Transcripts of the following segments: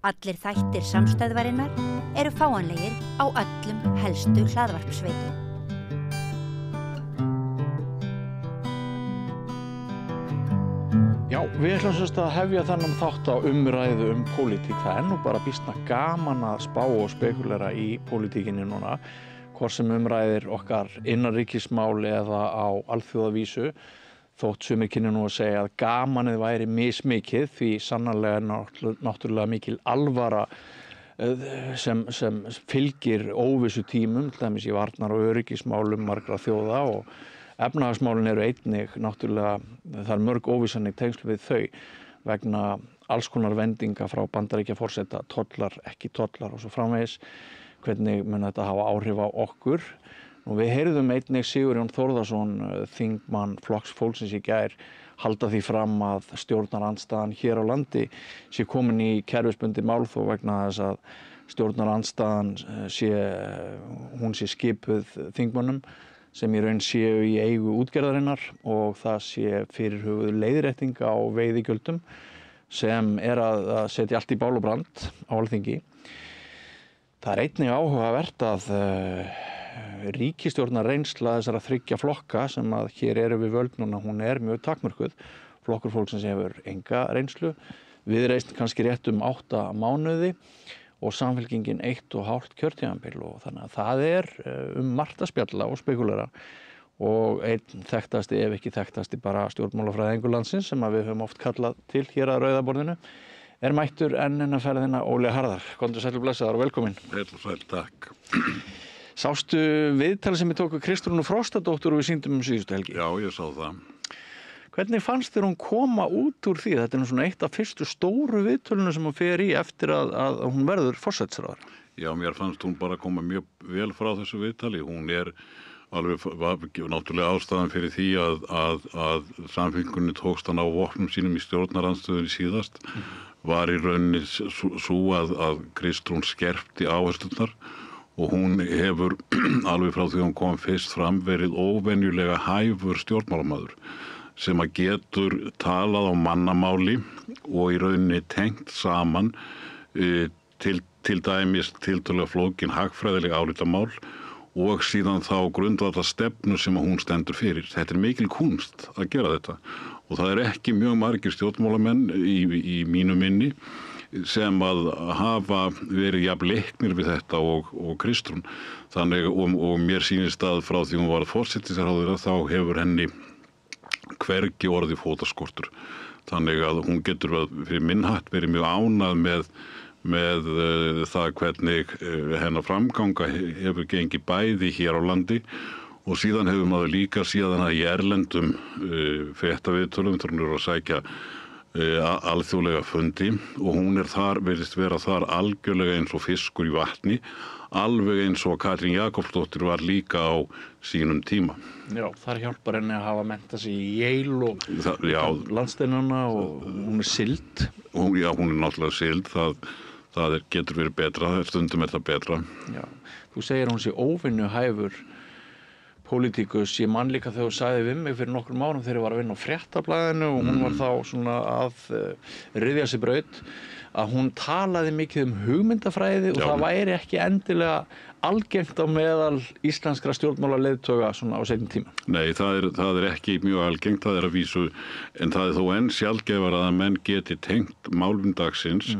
Allir þættir samstæðvarinnar eru fáanlegir á öllum helstu hlaðvarpsveitum. Já, við ætlum semst að hefja þennan þátt á umræðu pólitík. Það nú bara býsna gaman að spá og spekulera í pólitíkinni núna, hvort sem umræðir okkar innanríkismál eða á alþjóðavísu. Þótt sumir kynni nú að segja að gamanið væri mismikið, því sannarlega náttúrulega mikil alvara sem fylgir óvissu tímum, til dæmis í varnar- og öryggismálum margra þjóða, og efnahagsmálin eru einnig náttúrulega, það mörg óvissan í tengslu við þau vegna alls konar vendinga frá Bandaríkjaforseta, tollar, ekki tollar og svo framvegis. Hvernig mun þetta hafa áhrif á okkur? Og við heyrðum einnig Sigurjón Þórðarson, þingmann Flokks fólksins í gær, halda því fram að stjórnarandstaðan hér á landi sé komin í kerfisbundið málþóf vegna þess að stjórnarandstaðan sé skipuð þingmönnum sem í raun séu í eigu útgerðarinnar, og það sé fyrirhuguð leiðrétting á veiðigjöldum sem að setja allt í bál og brand á Alþingi. Það einnig áhugavert að ríkisstjórnarreynsla þessara 3 flokka sem að hér eru við völd núna, hún mjög takmörkuð. Flokkur fólksins hefur enga reynslu, Viðreisn kannski rétt 8 mánuði og Samfylkingin 1,5 kjörtímabil, og þannig að það margt að spjalla og spekulera. Og einn þekktasti, ef ekki þekktasti, bara stjórnmálafræðingur landsins sem að við höfum oft kallað til hér að Rauðaborðinu, mættur enn ferðina Óli Harðar. Komdu sæll og blessaður og velkomin. Heill og sæll, takk. Sástu viðtali sem ég tók við Kristrúnu Frostadóttur og við sýndum síðustu helgi? Já, ég sá það. Hvernig fannst þér hún koma út úr því? Þetta nú svona eitt af fyrstu stóru viðtölunum sem hún fer í eftir að hún verður forsætisráðherra. Já, mér fannst hún bara koma mjög vel frá þessu viðtali. Hún var náttúrulega ástæðan fyrir því að Samfylkingunni tókst hann á vopnum sínum í stjórnarandstöðunni síðast, var í rauninni svo að Kristrún skerpti áherslurnar, og hún hefur alveg frá því hún kom fyrst fram verið óvenjulega hæfur stjórnmálamaður sem að getur talað á mannamáli og í rauninni tengt saman til dæmis tiltölulega flókin hagfræðileg álitamál og síðan þá grundvallar stefnu sem að hún stendur fyrir. Þetta mikil kunst að gera þetta, og það ekki mjög margir stjórnmálamenn í mínu minni sem að hafa verið jafn leiknir við þetta og Kristrún. Þannig, og mér sýnist að frá því hún var forsætisráðherra þá hefur henni hvergi orðið fótaskortur. Þannig að hún getur fyrir minn hatt verið mjög ánægð með það hvernig hennar framganga hefur gengið bæði hér á landi, og síðan hefur maður líka síðan að í erlendum fréttaviðtölum þegar hún að sækja alþjóðlega fundi, og hún virðist vera þar algjörlega eins og fiskur í vatni, alveg eins og Katrín Jakobsdóttir var líka á sínum tíma. Já, þar hjálpar henni að hafa menntað sig í Yale og landsteinana, og hún sild. Já, hún náttúrulega sild, það getur verið betra, stundum það betra. Já, þú segir hún sé óvenju hæfur pólitíkus. Ég man líka þegar þú sagði við mig fyrir nokkrum árum þegar ég var að vinna á Fréttablaðinu og hún var þá svona að ryðja sig braut, að hún talaði mikið hugmyndafræði og það væri ekki endilega algengt á meðal íslenskra stjórnmálaleiðtoga svona á seinni tíma. Nei, það ekki mjög algengt, það að vísu, en það þó enn sjaldgæfara að menn geti tengt málum dagsins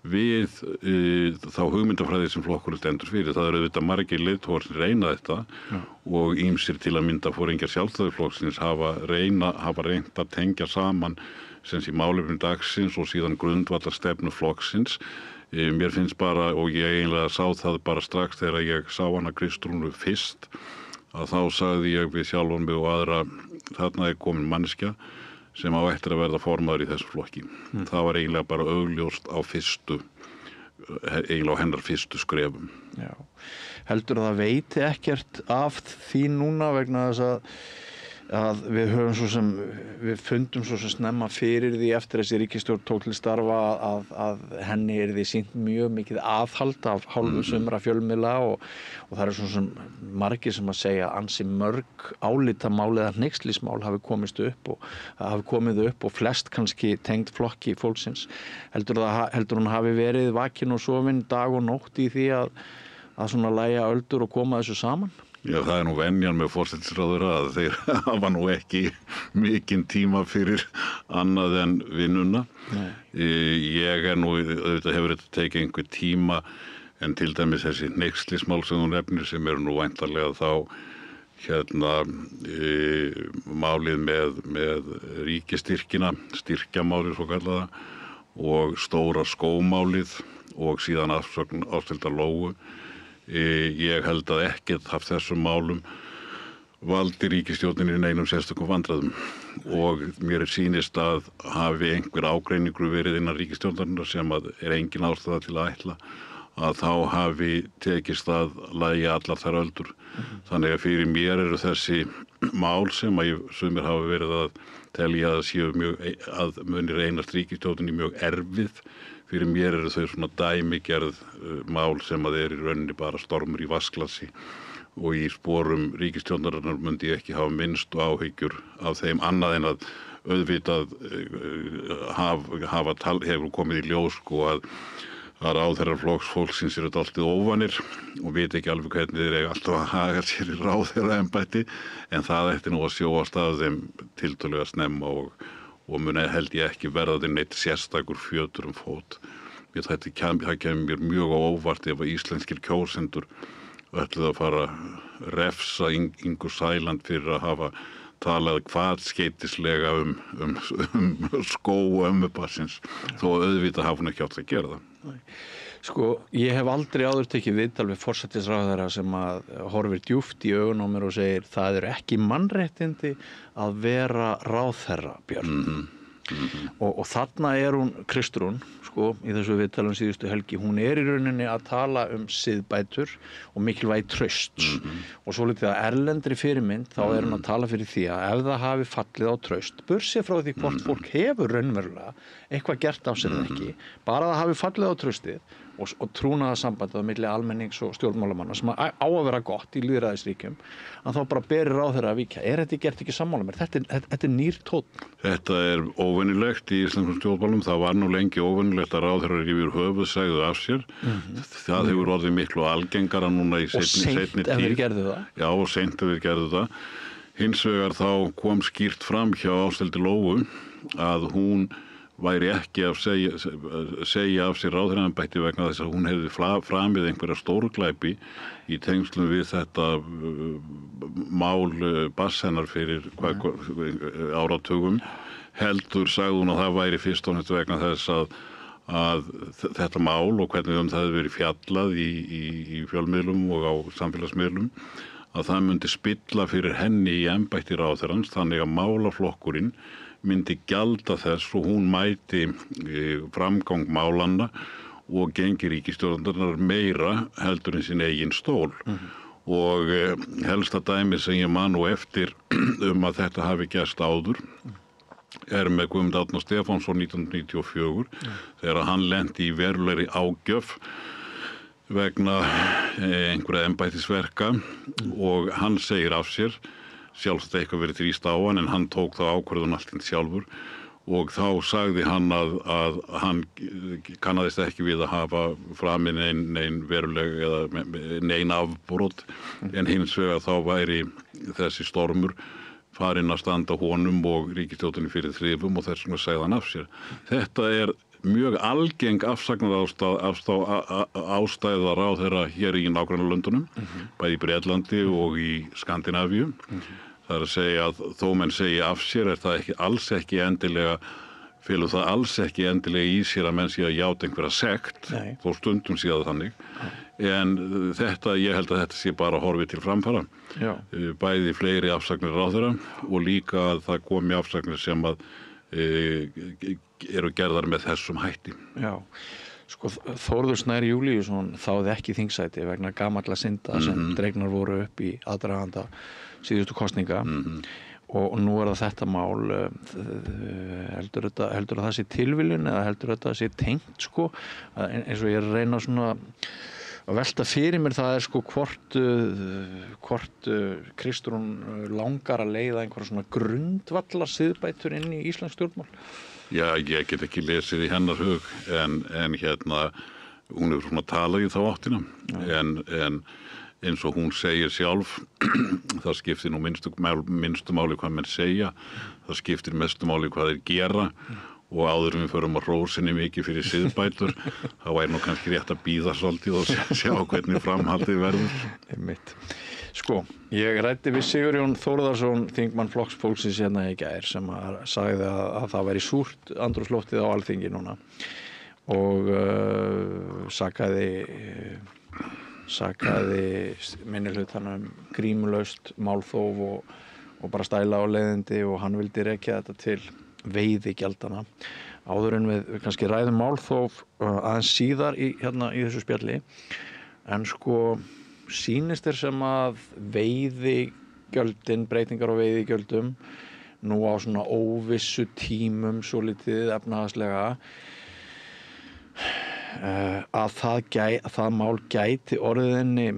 við þá hugmyndafræði sem flokkurinn stendur fyrir. Það auðvitað margir leiðtogar sem reyna þetta og ýmsir til að mynda foringjar Sjálfstæðisflokksins hafa reynt að tengja saman sem sé málefni dagsins og síðan grundvallar stefnu flokksins. Mér finnst bara, og ég eiginlega sá það bara strax þegar ég sá hana Kristrúnu fyrst, að þá sagði ég við sjálfan mig og aðra, þarna komin manneskja sem á eftir að verða formaður í þessu flokki. Það var eiginlega bara augljóst á hennar fyrstu skrefum. Já. Heldur það veiti ekkert af því núna vegna þess að að við fundum svo sem snemma fyrir því eftir þessi ríkisstjórn tók til starfa að henni yrði sýnt mjög mikið aðhald af hálfu sumra fjölmiðla og það er svo sem margir sem að segja ansi mörg álitamál eða hneykslismál hafi komið upp og flest kannski tengd flokki fólksins. Heldur hún hafi verið vakin og sofin dag og nótt í því að svona lægja öldur og koma þessu saman? Já, það er nú venjan með forsætisráðherra að þeir hafa nú ekki mikinn tíma fyrir annað en vinnuna. Ég nú, auðvitað hefur þetta tekið einhver tíma en til dæmis þessi hneykslismál sem þú nefnir sem eru nú væntanlega þá málið með ríkistyrkina, styrkjamálið svo kallaða og stóra skómálið og síðan afsögn Ásthildar Lóu. Ég held að ekkert af þessum málum valdi ríkisstjórninni neinum sérstökum vandræðum og mér sýnist að hafi einhver ágreiningur verið innan ríkisstjórnarinnar sem að engin ástæða til að ætla að þá hafi tekist að lægja allar þær öldur. Þannig að fyrir mér eru þessi mál sem að sumir hafa verið að telja að muni reynast ríkisstjórninni mjög erfið. Fyrir mér eru þau svona dæmigerð mál sem að í rauninni bara stormur í vatnsglasi og í sporum ríkisstjórnarinnar myndi ég ekki hafa minnstu áhyggjur af þeim annað en að auðvitað hefur komið í ljós að ráðherrar fólksins eru dálítið óvanir og veit ekki alveg hvernig þeir eiga alltaf að haga sér í ráðherraembætti en það ætti nú að sjóast af þeim tiltölulega snemma og mun held ég ekki verða til neitt sérstakur fjötur fót. Það kemur mér mjög á óvart ef að íslenskir kjósendur ætluðu að fara refsa Ingu Sæland fyrir að hafa talað hvatskeytislega um skó og ömmubassins þó auðvitað hafa hún ekki átt að gera það. Sko, ég hef aldrei áður tekið viðtal við forsætisráðherra sem að horfir djúpt í augun á mér og segir það eru ekki mannréttindi að vera ráðherra, Björn. Og þarna hún Kristrún, sko, í þessu viðtalum síðustu helgi, hún í rauninni að tala siðbætur og mikilvægi traust og svolítið að erlendri fyrirmynd þá hún að tala fyrir því að ef það hafi fallið á traust, burtséð frá því hvort fólk hefur raunverulega eitthvað gert af sér ekki, bara það hafi fallið á traustið og trúnaðarsambandið á milli almennings og stjórnmálamanna sem á að vera gott í lýðræðisríkjum að þá bara beri ráðherra að víkja. Þetta gert ekki sammála mér? Þetta nýr tónn. Þetta óvenjulegt í íslenskum stjórnmálum. Það var nú lengi óvenjulegt að ráðherrar yfir höfuð segðu af sér. Það hefur orðið miklu algengara núna í seinni tíð. Og seint ef þeir gerðu það? Já, og seint ef þeir gerðu það. Hins vegar þá kom skýrt fram hjá Ásthildi Lóu að hún væri ekki að segja af sér ráðherraembætti vegna þess að hún hefði framið einhverja stórglæpi í tengslum við þetta mál Bass hennar fyrir áratugum. Heldur sagði hún að það væri fyrst og næst vegna þess að þetta mál og hvernig það hefði verið fjallað í fjölmiðlum og á samfélagsmiðlum að það myndi spilla fyrir henni í embætti ráðherrans þannig að málaflokkurinn myndi gjalda þess og hún mæti framgang málanna og gengi ríkisstjórnarinnar meira heldur en sin eigin stól. Og helsta dæmi sem ég man nú eftir að þetta hafi gerst áður með Guðmund Árna Stefánsson 1994 þegar hann lenti í verulegri ágjöf vegna einhverja embættisverka og hann segir af sér. Sjálfsagt eitthvað verið þrýst á hann en hann tók þá ákvörðun allt sjálfur og þá sagði hann að hann kannaðist ekki við að hafa framið nein veruleg eða nein afbrot en hins vegar þá væri þessi stormur farinn að standa honum og ríkisstjórninni fyrir þrifum og þess vegna segði hann af sér. Þetta mjög algeng ástæða ráðherra hér í nágrannalöndunum, bæði í Bretlandi og í Skandinavíu. Það að segja að þó menn segja af sér það ekki alls ekki endilega felur það alls ekki endilega í sér að menn sé að játa einhverja sekt þó stundum sé það þannig en ég held að þetta sé bara horfið til framfara. Bæði fleiri afsagnir ráðherra og líka að það komi afsagnir sem að eru gerðar með þessum hætti. Já. Sko, Þórður Snær Júlíusson þáði ekki þingsæti vegna gamalla synda sem dregnar voru upp í aðdraganda síðustu kosninga og nú það þetta mál. Heldur að það sé tilviljun eða heldur þetta sé tengt sko, eins og ég að reyna svona að velta fyrir mér það sko hvort Kristrún langar að leiða einhverja svona grundvallar siðbætur inn í íslensk stjórnmál. Já, ég get ekki lesið í hennar hug en hún hefur svona talað í þá áttina en eins og hún segir sjálf það skiptir nú minnstu máli hvað menn segja, það skiptir mestu máli hvað þeir gera og áður við förum að hrósinni mikið fyrir siðbætur þá væri nú kannski rétt að bíða svolítið og sjá hvernig framhaldið verður. Einmitt. Sko, ég ræddi við Sigurjón Þórðarson, þingmann Flokks fólksins hérna í gær sem sagði að það væri súrt andrúmsloftið á Alþingi núna og sakaði minnihlutanum grímulaust málþóf og bara stæla á leiðindi og hann vildi rekja þetta til veiðigjaldana. Áður en við kannski ræðum málþóf aðeins síðar í þessu spjalli en sko sýnist sem að veiðigjöldin, breytingar á veiðigjöldum nú á svona óvissu tímum svolítið efnahagslega að það mál gæti orðinni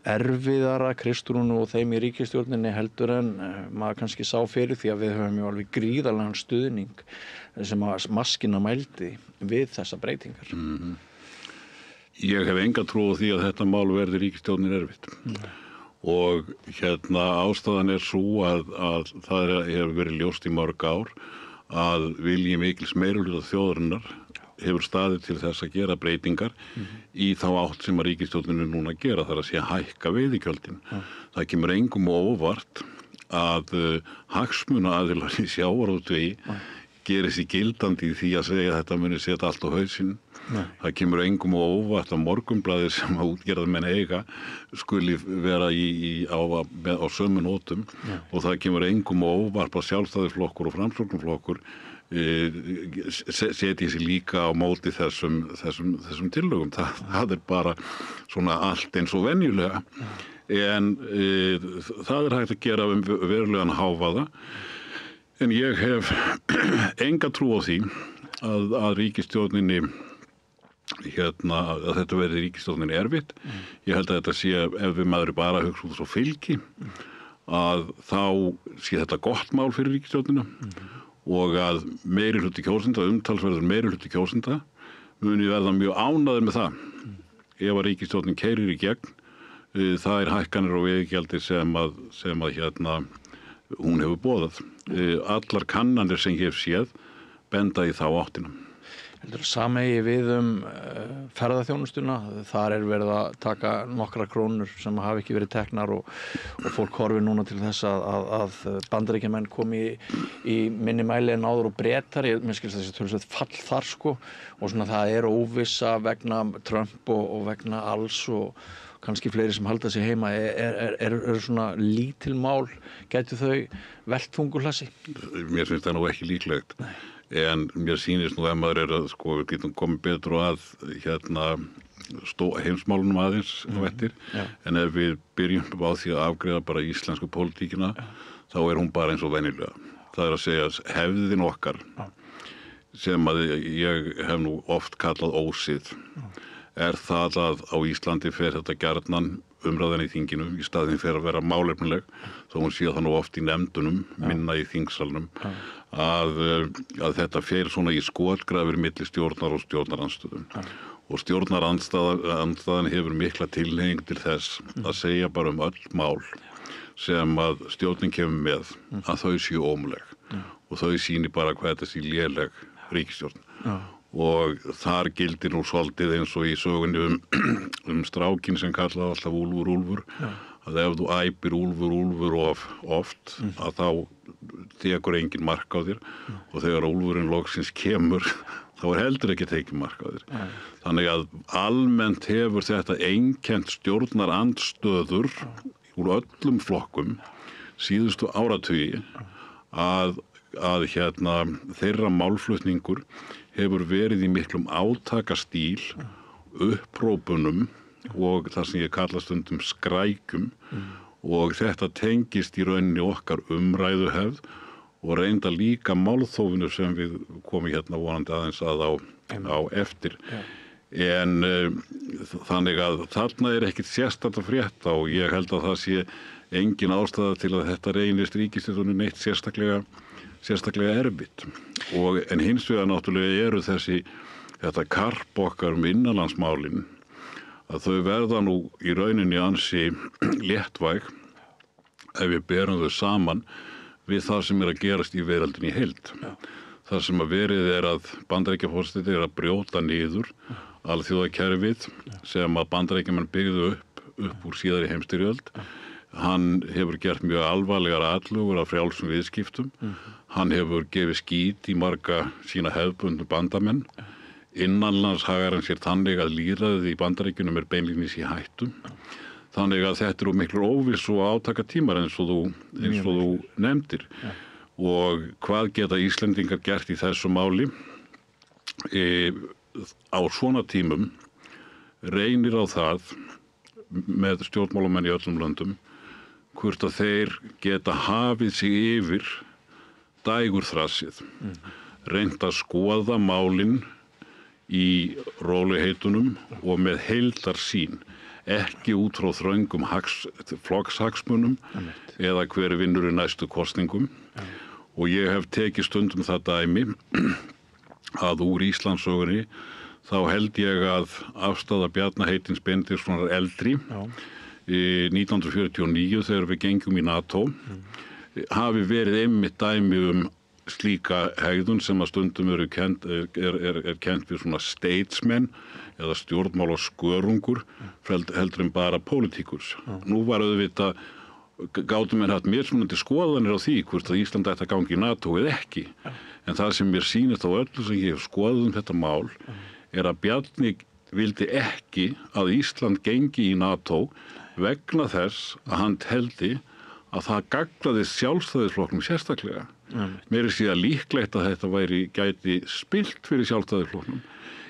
erfiðara Kristrúnu og þeim í ríkisstjórninni heldur en maður kannski sá fyrir því að við höfum ju alveg gríðarlegan stuðning sem að maskina mældi við þessa breytingar. Ég hef enga trú á því að þetta mál verði ríkisstjórnin erfitt og ástæðan sú að það hefur verið ljóst í mörg ár að vilji mikils meirihluta þjóðarinnar hefur staðið til þess að gera breytingar í þá átt sem að ríkisstjórnin núna gera, þar að sé að hækka veiðigjöldin. Það kemur engum óvart að hagsmunaaðilar í sjávarútvegi gerir sig gildandi í því að segja að þetta muni setja allt á hausinn. Það kemur engum óvart að Morgunblaðið sem að útgerðarmenn eiga skuli vera á sömu nótum og það kemur engum óvart að Sjálfstæðisflokkur og Framsóknarflokkur setji sig líka á móti þessum tillögum. Það bara svona allt eins og venjulega en það hægt að gera verulegan hávaða en ég hef enga trú á því að ríkisstjórninni að þetta verði ríkisstjórninni erfitt. Ég held að þetta sé ef við maður bara hugsa út svo fylgi að þá sé þetta gott mál fyrir ríkisstjórnina og að meirihluti kjósenda, umtalsverður meirihluti kjósenda muni verða mjög ánægður með það. Ef að ríkisstjórnin keyrir í gegn, það hækkanir og veiðigjaldi sem hún hefur boðað. Allar kannanir sem ég hef séð benda í þá áttina. Heldur samegi við ferðaþjónustuna, þar verið að taka nokkrar krónur sem hafa ekki verið teknar og fólk horfir núna til þess að Bandaríkjamenn komi í minni mæli en áður og Bretar, mér skilst þessi töluvert fall þar sko og svona það óvissa vegna Trump og vegna alls og kannski fleiri sem halda sig heima svona lítil mál, gætu þau velt þunguhlassi? Mér finnst það nú ekki líklegt. En mér sýnist nú ef maður að við getum komið betur að heimsmálunum aðeins á eftir en ef við byrjum á því að afgreiða bara íslensku pólitíkina þá hún bara eins og venjulega. Það að segja hefðin okkar sem að ég hef nú oft kallað ósið það að á Íslandi fer þetta gjarnan umræðan í þinginu í staðinn fyrir að vera málefnileg þó hún sé það nú oft í nefndunum minna í þingsalnum að þetta fer svona í skotgrafir milli stjórnar og stjórnarandstöðu og stjórnarandstaðan hefur mikla tilhneiging til þess að segja bara öll mál sem að stjórnin kemur með að þau séu ómöguleg og þau sýni bara hvað þetta sé léleg ríkisstjórn og þar gildir nú svolítið eins og í sögunni strákin sem kallaði alltaf Úlfur að ef þú æpir Úlfur oft að þá tekur engin mark á þér og þegar Úlfurinn loksins kemur þá heldur ekki tekið mark á þér. Þannig að almennt hefur þetta einkennt stjórnarandstöður úr öllum flokkum síðustu áratugi að þeirra málflutningur hefur verið í miklum átakastíl, upprópunum og það sem ég kalla stundum skrækum og þetta tengist í rauninni okkar umræðuhefð og reynda líka málþófinu sem við komum hérna vonandi aðeins að á eftir. En þannig að þarna ekkert sérstakt að frétta og ég held að það sé engin ástæða til að þetta reynist ríkisstjórninni neitt sérstaklega erfitt. En hins vegar náttúrulega þetta karp okkar innanlandsmálin að þau verða nú í rauninni ansi léttvæg ef við berum þau saman við það sem að gerast í veröldinni í heild. Það sem að verið að Bandaríkjaforseti að brjóta niður alþjóðakerfið sem að Bandaríkjamenn byggðu upp úr síðari heimsstyrjöld. Hann hefur gert mjög alvarlegar atlögur af frjálsum viðskiptum. Hann hefur gefið skít í marga sína hefðbundnu bandamenn. Innanlandshagar hann sér þannig að lýðræðið í Bandaríkjunum beinlínis í hættu. Þannig að þetta miklu óvissu og átakatímar eins og þú nefndir. Og hvað geta Íslendingar gert í þessu máli? Á svona tímum reynir á það með stjórnmálamenn í öllum löndum hvort að þeir geta hafið sig yfir dægurþrassið. Reynt að skoða málin í rólegheitunum og með heildarsýn, ekki út frá þröngum flokkshagsmunum eða hver vinnur í næstu kosningum. Og ég hef tekið stundum það dæmi að úr Íslandssögunni þá held ég að afstaða Bjarna Heitins Benediktssonar eldri 1949 þegar við gengjum í NATO hafi verið einmitt dæmi slíka hegðun sem að stundum kennt við svona statesmen eða stjórnmála skörungur heldur en bara pólitíkurs. Nú var auðvitað gátum haft mismunandi skoðanir á því hvort að Ísland ætti að ganga í NATO eða ekki. En það sem mér sýnist á öllu sem ég hef skoðað þetta mál að Bjarni vildi ekki að Ísland gengi í NATO vegna þess að hann teldi að það gagnaði sjálfstæðisflokknum sérstaklega. Mér séð líklegt að þetta gæti spilt fyrir sjálfstæðisflokknum.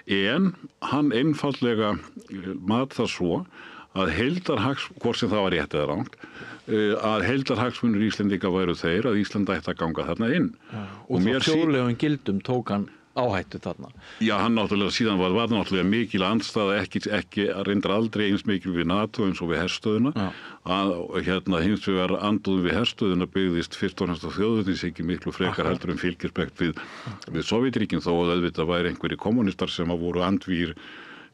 En hann einfaldlega mat það svo að hvort sem það var rétt eða rangt, að heildarhagsmunir Íslendinga væru þeir að Ísland ætti að ganga þarna inn. Og frá þjóðlegum gildum tók hann áhættu þarna. Já, hann náttúrulega síðan var náttúrulega mikil andstaða, ekki reyndar aldrei eins mikil við NATO eins og við herstöðuna. Hins vegar anduðum við herstöðuna byggðist fyrst og næst á þjóðveldishyggju miklu frekar heldur en fylgispekt við Sovétríkin þó að auðvitað væri einhverjir kommunistar sem voru andvígir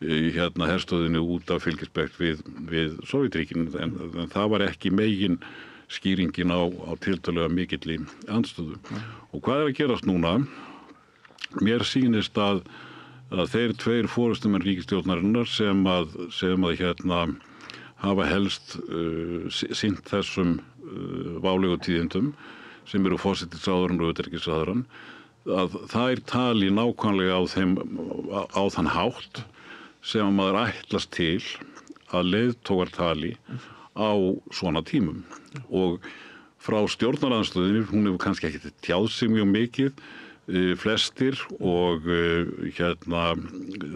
herstöðinu út af fylgispekt við Sovétríkin en það var ekki megin skýringin á tiltölulega mikilli andstöðu. Og hvað að gerast núna? Mér sýnist að þeir tveir forystumenn ríkisstjórnarinnar sem hafa helst sinnt þessum válegu tíðindum sem eru forsætisráðherrann og utanríkisráðherrann að þær tali nákvæmlega á þann hátt sem að maður ætlast til að leiðtogar tali á svona tímum. Og frá stjórnarandstöðinni, hún hefur kannski ekki tjáð sig mjög mikið, flestir og það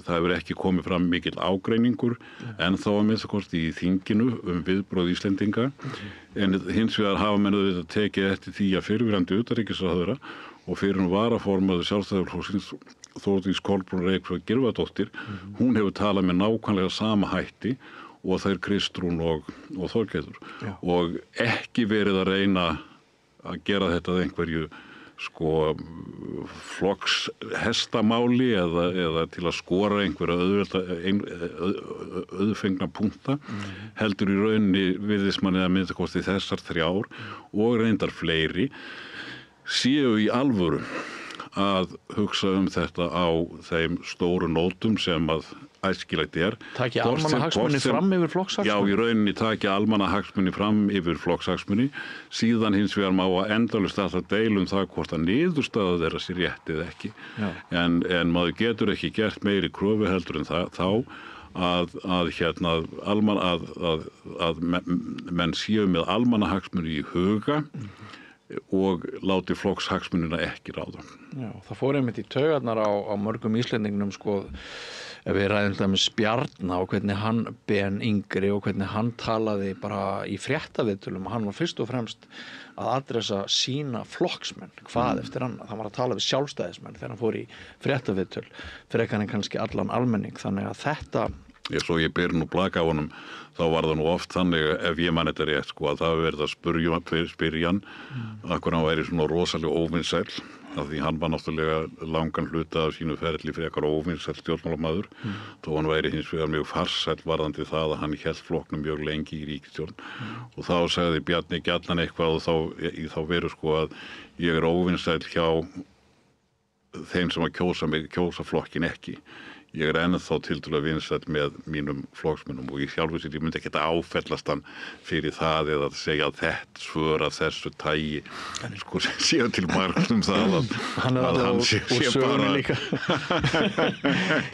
hefur ekki komið fram mikill ágreiningur en þá að minnstakosti í þinginu viðbrögð Íslendinga en hins vegar hafa menn auðvitað tekið eftir því að fyrrverandi utanríkisráðherra og fyrrum varaformaður Sjálfstæðisflokksins Þórdís Kolbrún Reykfjörð Gylfadóttir, hún hefur talað með nákvæmlega sama hætti og þær Kristrún og Þorgerður og ekki verið að reyna að gera þetta að einhverju flokks hestamáli eða til að skora einhverja auðfengna punkta heldur í rauninni virðist manni að minnstakosti þessar þrjár og reyndar fleiri séu í alvöru að hugsa þetta á þeim stóru nótum sem að æskilegt Taki almannahagsmuni fram yfir flokkshagsmuni? Já, í rauninni taki almannahagsmuni fram yfir flokkshagsmuni. Síðan hins vegar má endalaust alltaf deila það hvort að niðurstaða þeirra sé rétt eða ekki. En maður getur ekki gert meiri kröfu heldur en þá að menn séu með almannahagsmuni í huga og láti flokkshagsmunina ekki ráða. Já, það fór einmitt í taugarnar á mörgum Íslendingum ef við ræðum það með Bjarna og hvernig hann Ben yngri og hvernig hann talaði bara í fréttaviðtölum, hann var fyrst og fremst að adressa sína flokksmenn hvað eftir annað, hann var að tala við sjálfstæðismenn þegar hann fór í fréttaviðtöl frekar en kannski allan almenning, þannig að þetta Svo ég ber nú blaka á honum, þá var það nú oft þannig, ef ég man þetta rétt, sko, að það hefur verið að spyrja hann akkur hann væri svona rosalega óvinsæll, af því hann var náttúrulega langan hluta af sínu ferli frekar óvinsæll stjórnmálamaður, þó hann væri hins vegar mjög farsæll varðandi það að hann hélt flokknum mjög lengi í ríkisstjórn og þá sagði Bjarni gjarnan eitthvað og þá veru sko að ég er óvinsæll hjá þeim sem að kjósa flokkin ekki. Ég er ennþá tiltölulega vinsæll með mínum flokksmönnum og ég sjálfur sér, ég myndi ekki að áfellast hann fyrir það eða að segja að þetta svör að þessu tægi sko séu til margum það að hann sé bara líka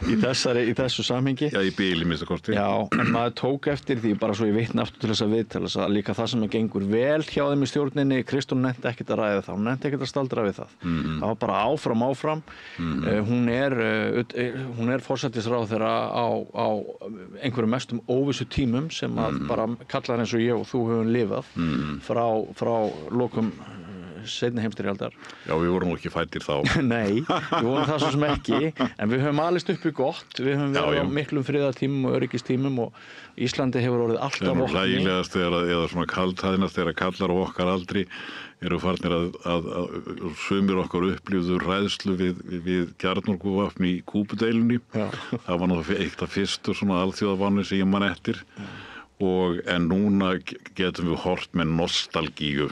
í þessu samhengi. Já, í bíli minnsta kosti. Já, en maður tók eftir því bara svo ég vitna aftur til þess að viðtala þess að líka það sem gengur vel hjá þeim í stjórninni, Kristrún nennti ekkert að ræða það, hún nennti ekkert að staldra við það. Það var bara áfram. Hún er forsætisráðherra á einhverjum mestum óvissu tímum sem að bara kallar eins og ég og þú höfum lifað frá lokum seinni heimsstyrjaldar. Já, við vorum nú ekki fæddir þá. Nei, við vorum það svo sem ekki, en við höfum alist upp í gott, við höfum verið á miklum friðartímum og öryggistímum og Íslandi hefur orðið alltaf vopni. Hlægilegast eða svona kaldhæðinast þegar kallar á okkar aldri eru farnir að sumir okkar upplifðu ræðslu við kjarnorkuvopn í Kúbudeilunni. Það var nú eitt af fyrstu svona alþjóðaváni sem ég man eftir. En núna getum við hort með nostalgíu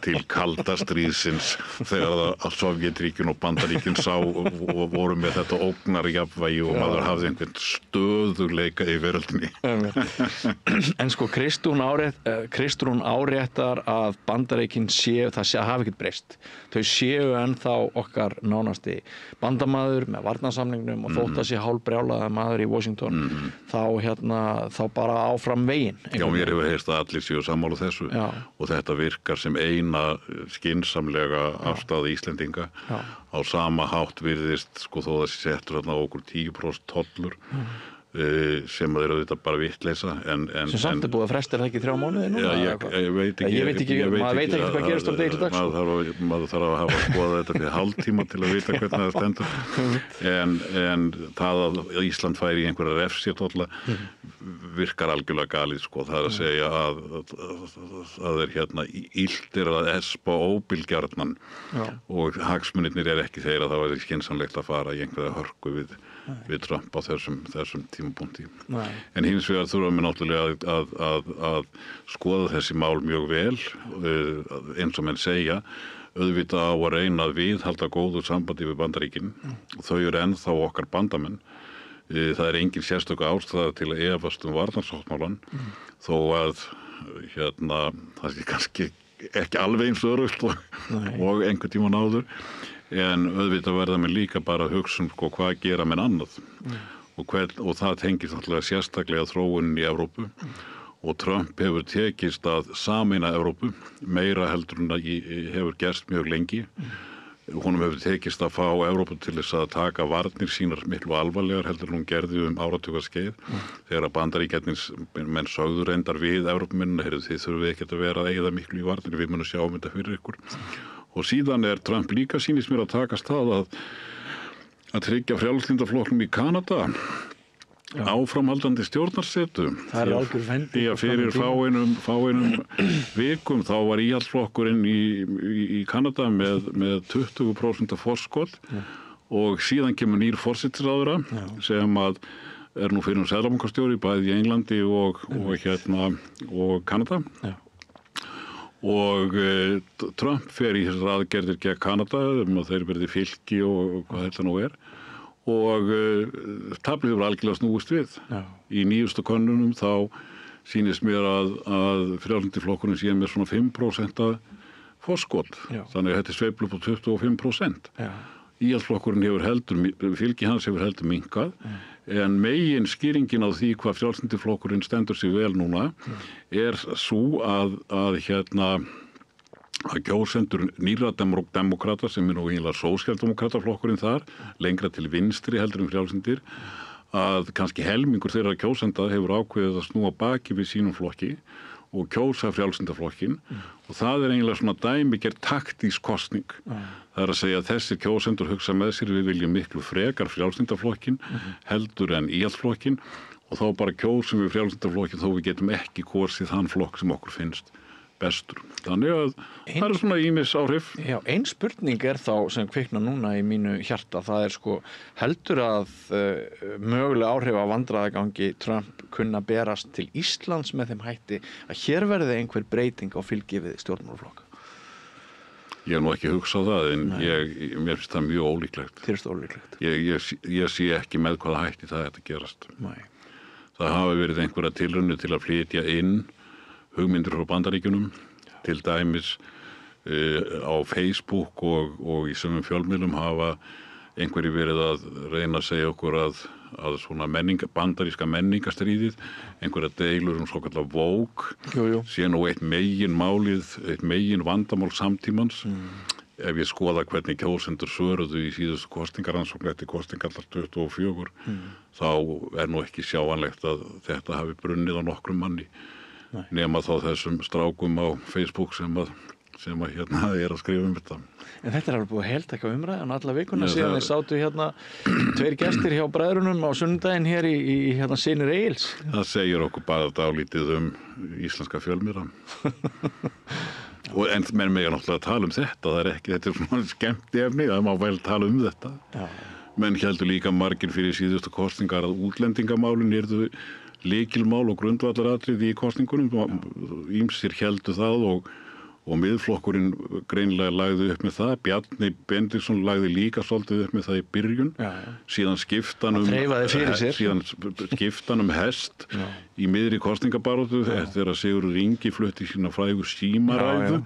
til kalda stríðsins þegar að Sovétríkin og Bandaríkin sá og voru með þetta ógnarjafnvægi og maður hafði einhvern stöðugleika í veröldinni. En sko Kristrún áréttar að Bandaríkin séu, það hafi ekkert breyst. Þau séu ennþá okkar nánasti bandamaður með varnarsamningnum og þótt að sé hálfbrjálaða maður í Washington þá bara áfram veginn. Já, mér hefur heyrst að allir séu sammála þessu og þetta virkar sem eina skynsamlega afstaða Íslendinga. Á sama hátt virðist sko þó það sé settur þarna okkur 10% tollur sem þeir auðvitað bara vitleysa sem samt er búið að fresta það ekki 3 mánuði núna? Ég veit ekki maður veit ekki hvað gerist á degi til dags. Maður þarf að hafa skoðað þetta fyrir hálftíma til að vita hvernig það stendur en það að Ísland færi í einhverja refsitolla virkar algjörlega galið sko, það er að segja að er hérna illt er að espa óbilgjarnan og hagsmunirnir er ekki þeir að það væri skynsamlegt að fara í einhverja hörku við Trump á þessum tímapunkti. En hins vegar þurfum við náttúrulega að skoða þessi mál mjög vel eins og menn segja auðvitað á að reyna að viðhalda góðu sambandi við Bandaríkin og þau eru ennþá okkar bandamenn. Það er engin sérstök ástæða til að efast varnarsáttmálann þó að það sé kannski ekki alveg eins öruggt og einhvern tímann áður en auðvitað verða menn líka bara að hugsa sko hvað gera menn annað og það tengist náttúrulega sérstaklega þróunin í Evrópu og Trump hefur tekist að sameina Evrópu meira heldur en að hefur gerst mjög lengi. Honum hefur tekist að fá Evrópu til þess að taka varnir sínar miklu alvarlegar heldur en hún gerði áratugaskeið þegar að Bandaríkjarnir menn sögðu reyndar við Evrópumennina, þið þurfum ekkert að vera að eyða miklu í varnir, við munum sjá þetta fyrir ykkur. Og síðan er Trump líka sýnist mér að takast það að tryggja frjálslyndaflokknum í Kanada áframhaldandi stjórnarsetu. Það er algjör vendi. Fyrir fáeinum vikum þá var íhaldsflokkurinn í Kanada með 20% forskot og síðan kemur nýr forsætisráðherra sem að er nú fyrir seðlabankastjóri bæði í Englandi og Kanada. Og Trump fer í þessar aðgerðir gegn Kanada og þeir verði fylki og hvað þetta nú er og taflið hefur algjörlega snúist við. Í nýjustu könnunum þá sýnist mér að frjálslyndiflokkurinn sé með svona 5% forskot. Þannig að þetta er sveiflu upp á 25%. Íhaldsflokkurinn fylgi hans hefur heldur minnkað en megin skýringin á því hvað frjálslyndiflokkurinn stendur sig vel núna er sú að kjósendur nýrra demókrata sem nú eiginlega sósíaldemókrataflokkurinn þar, lengra til vinstri heldur frjálslyndir, að kannski helmingur þeirra kjósenda hefur ákveðið að snúa baki við sínum flokki og kjósa frjálslyndaflokkin og það eiginlega svona dæmigerð taktísk kosning. Það að segja að þessir kjósendur hugsa með sér við viljum miklu frekar frjálslyndaflokkin heldur en íhaldsflokkin og þá bara kjósum við frjálslyndaflokkin þó við getum ekki kosið þann flokk sem okkur finnst bestur. Þannig að það svona ýmis áhrif. Já, ein spurning þá sem kviknar núna í mínu hjarta, það sko heldur að mögulega áhrif af vandræðagangi Trump kunna berast til Íslands með þeim hætti að hér verði einhver breyting á fylgi við stjórnmálaflokka? Ég nú ekki hugsað það en mér finnst það mjög ólíklegt. Þér finnst það ólíklegt? Ég sé ekki með hvaða hætti það þetta gerast. Nei. Það hafa verið einhverja tilraunir til að flytja inn hugmyndir frá Bandaríkjunum, til dæmis á Facebook og í sömum fjölmiðlum hafa einhverju verið að reyna að segja okkur að svona bandaríska menningastríðið, einhverja deilur svokallar Vogue, sé nú eitt megin vandamál samtímans. Ef ég skoða hvernig kjósendur svöruðu í síðustu kosningarannsókn eftir kosningallar 24, þá nú ekki sjáanlegt að þetta hafi brunnið á nokkrum manni. Nema þá þessum strákum á Facebook sem að skrifa þetta. En þetta alveg búið að heltaka umræðan alla vikuna síðan þeir sátu tveir gestir hjá bræðrunum á sunnudaginn hér í Synir Egils. Það segir okkur bara dálítið íslenska fjölmiðla. En menn mega náttúrulega tala þetta, þetta svona skemmtiefni, það má vel tala þetta. Já. Menn héldu líka margir fyrir síðustu kosningar að útlendingamálin yrðu lykilmál og grundvallaratriði í kosningunum. Ýmsir héldu það og miðflokkurinn greinilega lagði upp með það. Bjarni Benediktsson lagði líka svolítið upp með það í byrjun. Síðan skiptan hest í miðri kosningabaráttu þegar Sigurður Ingi flutti sína frægu símaræðu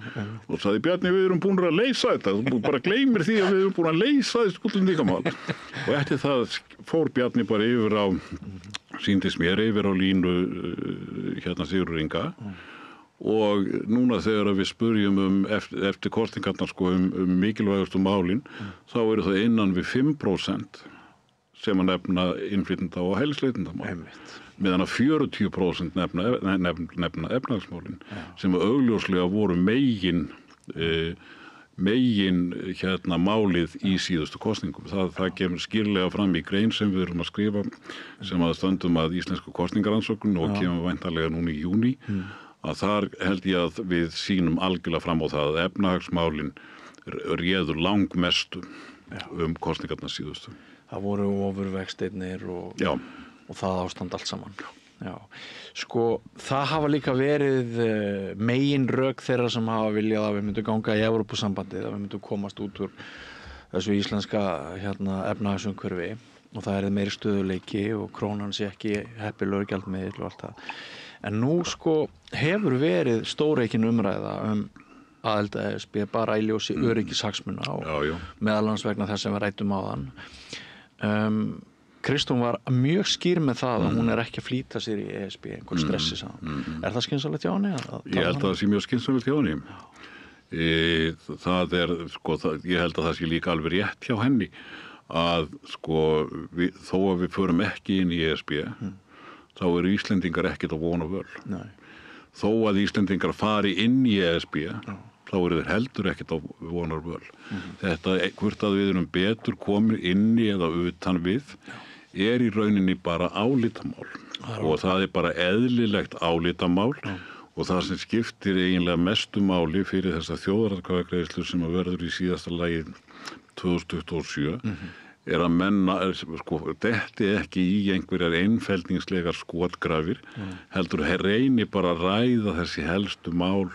og sagði Bjarni, við erum búin að leysa þetta. Þú bara gleymir því að við erum búin að leysa þessi útlendingamál. Og eftir það fór Bjarni bara sýndist mér yfir á línu Sigurður Inga. Og núna þegar við spurjum eftir kosningarnar mikilvægustu málin, þá eru það innan við 5% sem að nefna innflytjenda og hælisleitendamál. Meðan að 40% nefna efnahagsmálin sem augljóslega voru megin málið í síðustu kosningum. Það kemur skýrlega fram í grein sem við erum að skrifa sem að stöndum að íslensku kosningarannsókn og kemur væntanlega núna í júní. Að þar held ég að við sýnum algjörlega fram á það að efnahagsmálin réður langmestu kosningarnar síðustu. Það voru ofurvextirnir og það ástand allt saman. Já. Það hafa líka verið meginrök þeirra sem hafa viljað að við myndum ganga í Evrópusambandið, að við myndum komast út úr þessu íslenska efnahagsumhverfi og það meiri stöðuleiki og krónan sé ekki heppilegur gjaldmiðill og allt það. En nú hefur verið stóraukin umræða aðild að ESB bara í ljósi öryggishagsmuna og meðal annars vegna þess sem við ræddum áðan. Kristrún var mjög skýr með það að hún ekki að flýta sér í ESB, einhver stressi saman. Er það skynsamlegt hjá henni? Ég held að það sé mjög skynsamlegt hjá henni. Ég held að það sé líka alveg rétt hjá henni að þó að við förum ekki inn í ESB, þá eru Íslendingar ekkert að vona völ. Nei. Þó að Íslendingar fari inn í ESB, þá eru þeir heldur ekkert að vona völ. Þetta, hvort að við erum betur komin inn í eða utan við, í rauninni bara álitamál. Og það bara eðlilegt álitamál og það sem skiptir eiginlega mestu máli fyrir þessa þjóðaratkvæðagreiðslu sem að verður í síðasta lagi 2027 að menn detti ekki í einhverjar einfeldningslegar skotgrafir, heldur reyni bara að ræða þessi helstu mál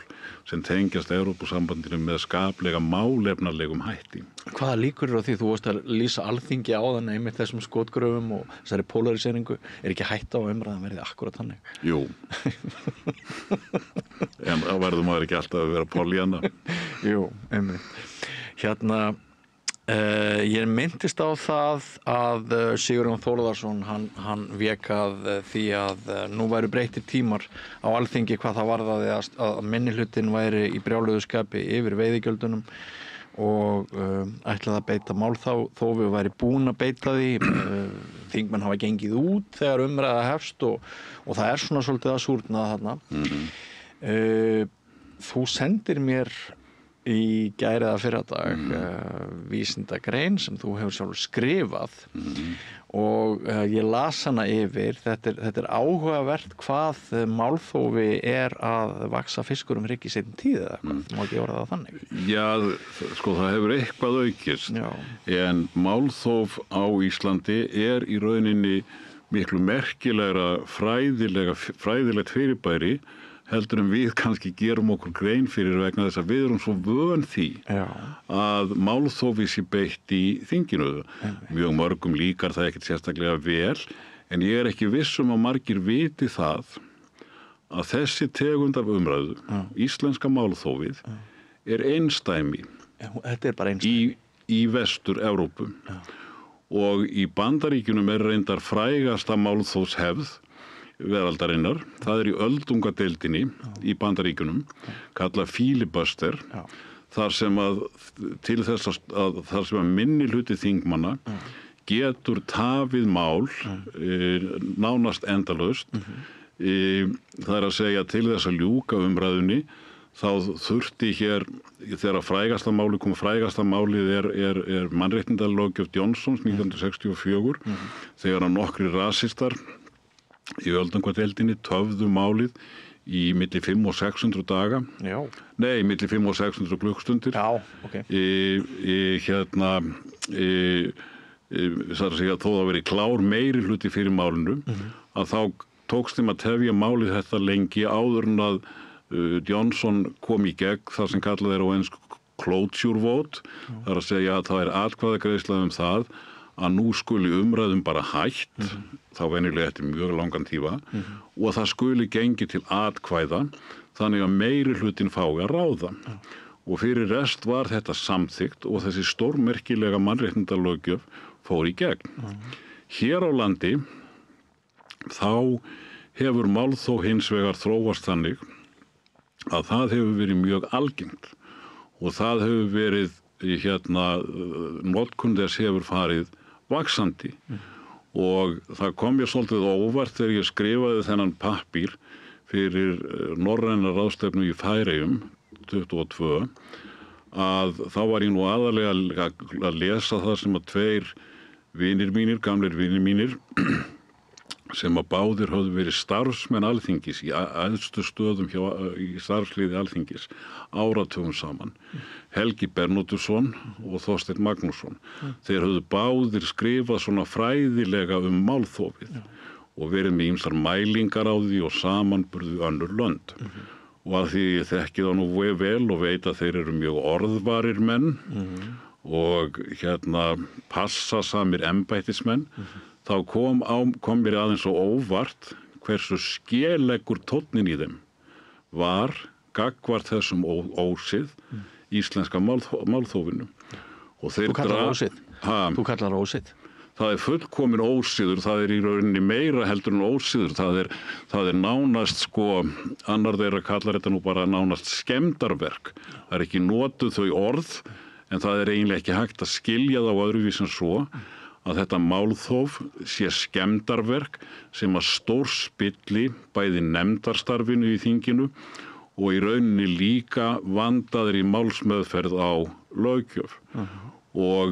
sem tengjast Evrópusambandinu með skaplega málefnalegum hætti. Hvaða líkur á því? Þú varst að lýsa Alþingi áðan einmitt þessum skotgröfum og þessari polariseringu. Ekki hætta á umræðan verið akkúrat þannig? Jú. En það verður maður ekki alltaf að vera Pollyanna. Jú, einmitt. Ég myndist á það að Sigurjón Þórðarson hann vék að því að nú væru breyttir tímar á Alþingi hvað það varðaði að minnihlutinn væri í brjáluðuskapi yfir veiðigjöldunum og ætlaði að beita mál þó við væri búin að beita því þingmenn hafa gengið út þegar umræða hefst og það svona svolítið að súrna þarna. Þú sendir mér í gær eða fyrradag vísindagrein sem þú hefur sjálfur skrifað og ég las hana yfir. Þetta er áhugavert hvað málþófi að vaxa fiskur hrygg í seinni tíð eða eitthvað. Má ekki orða það þannig? Já, sko það hefur eitthvað aukist. Já. En málþóf á Íslandi í rauninni miklu merkilegra fræðilegt fyrirbæri heldur en við kannski gerum okkur grein fyrir vegna þess að við erum svo vön því að málþófi sé beitt í þinginu. Mjög mörgum líkar það ekkert sérstaklega vel, en ég ekki viss að margir viti það að þessi tegund af umræðu, íslenska málþófið, einsdæmi. Þetta bara einsdæmi. Í Vestur-Evrópu. Og í Bandaríkjunum reyndar frægasta málþófshefð veraldarinnar, það í öldungadeildinni í Bandaríkjunum, kallað filibuster, þar sem að minni hluti þingmanna getur tafið mál nánast endalaust. Það að segja til þess að ljúka umræðunni, þá þurfti hér, þegar frægasta málið mannréttindalöggjöf Johnsons 1964, þegar nokkrir rasistar í öldungadeildinni töfðu málið í milli 500 og 600 daga. Já. Nei, milli 500 og 600 klukkstundir. Já, ok. Það að segja þó það verið klár meiri hluti fyrir málinu, að þá tókst þeim að tefja málið þetta lengi áður en að Johnson kom í gegn það sem kallað á ensku cloture vote. Það að segja að það atkvæðagreiðsla það að nú skuli umræðum bara hætt, þá venjulega eftir mjög langan tíma, og að það skuli gengi til atkvæða, þannig að meiri hlutin fái að ráða. Og fyrir rest var þetta samþykkt og þessi stórmerkilega mannréttindalöggjöf fór í gegn. Hér á landi, þá hefur málþóf hins vegar þróast þannig að það hefur verið mjög algengt og það hefur verið, notkun þess hefur farið vaxandi og það kom mér svolítið óvart þegar ég skrifaði þennan pappír fyrir norræna ráðstefnu í Færeyjum 22 að þá var ég nú aðalega að lesa það sem að tveir gamlir vinir mínir sem að báðir höfðu verið starfsmenn Alþingis í æðstu stöðum í starfsliði Alþingis áratugum saman. Helgi Bernódusson og Þorsteinn Magnússon. Þeir höfðu báðir skrifað svona fræðilega málþófið og verið með ýmsar mælingar á því og samanburði önnur lönd. Og að því ég þekki það nú vel og veit að þeir eru mjög orðvarir menn og passasamir embættismenn, þá kom mér aðeins svo óvart hversu skeleggur tónninn í þeim var gagnvart þessum ósið íslenska málþófinu. Þú kallar ósið? Þú kallar ósið? Það fullkomin ósiður, það í rauninni meira heldur en ósiður, það nánast annar þeirra kallar þetta nú bara nánast skemmdarverk. Það ekki notuð þau orð, en það eiginlega ekki hægt að skilja það á öðruvís en svo að þetta málþóf sé skemmdarverk sem að stórspilli bæði nefndarstarfinu í þinginu og í rauninni líka vandaðir í málsmeðferð á löggjöf. Og